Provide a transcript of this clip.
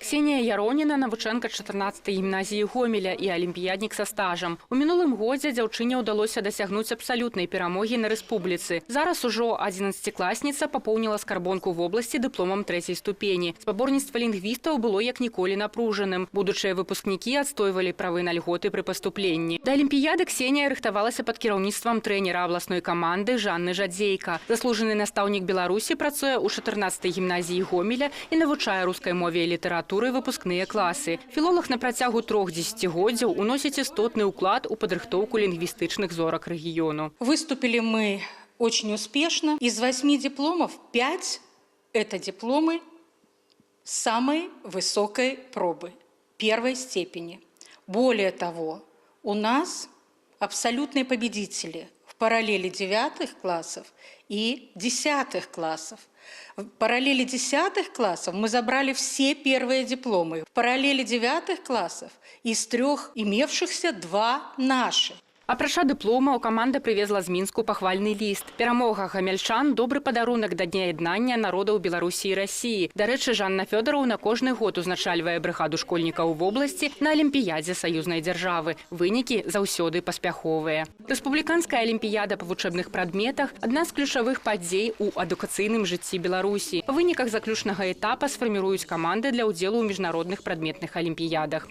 Ксенія Яроніна – навучэнка 14-й гімназіі Гомеля і алімпіяднік са стажам. У мінулым годзе дзяўчыне ўдалося дасягнуць абсалютнай перамогі на рэспубліцы. Зараз ужо 11-класніца папоўніла скарбонку в обласці дыпломам 3-й ступені. Спаборніцтва лінгвістаў было як ніколі напружаным. Будучыя выпускнікі адстойвалі правы на льготы пры паступленні. Да алімпіяды Ксенія рыхтавалася пад кіраўніцтвам трэнера абласной каманды Жанны Жадзейка. Заслужаны настаўнік Беларусі працуе ў 14-й гімназіі Гомеля і навучае рускай мове і літаратуры выпускныя класы. Філолог на працягу 3 дзесяцігоддзяў уносіць істотны ўклад у падрыхтоўку лінгвістычных зорак рэгіёну. Выступили мы очень успешно. Из 8 дипломов 5 – это дипломы самой высокой пробы, первой степени. Более того, у нас абсолютные победители в параллели 9 классов и 10 классов. В параллели 10 классов мы забрали все первые дипломы. В параллели 9 классов из 3 имевшихся 2 наши. Апрача дыпломаў каманда прывезла з Мінску пахвальны ліст. Перамога гамельчан – добры падарунак да Дня яднання народаў Беларусі і Расіі. Дарэчы, Жанна Фёдораўна кожны год узначальвае брыгаду школьнікаў в обласці на алімпіядзе саюзнай дзяржавы. Вынікі заўсёды паспяховыя. Рэспубліканская алімпіяда па вучэбных прадметах – адна з ключавых падзей у адукацыйным жыцці Беларусі. Па выніках заключнага этапа сфарміруюць каманды для ўдзелу ў міжнародных прадметных алімпіядах.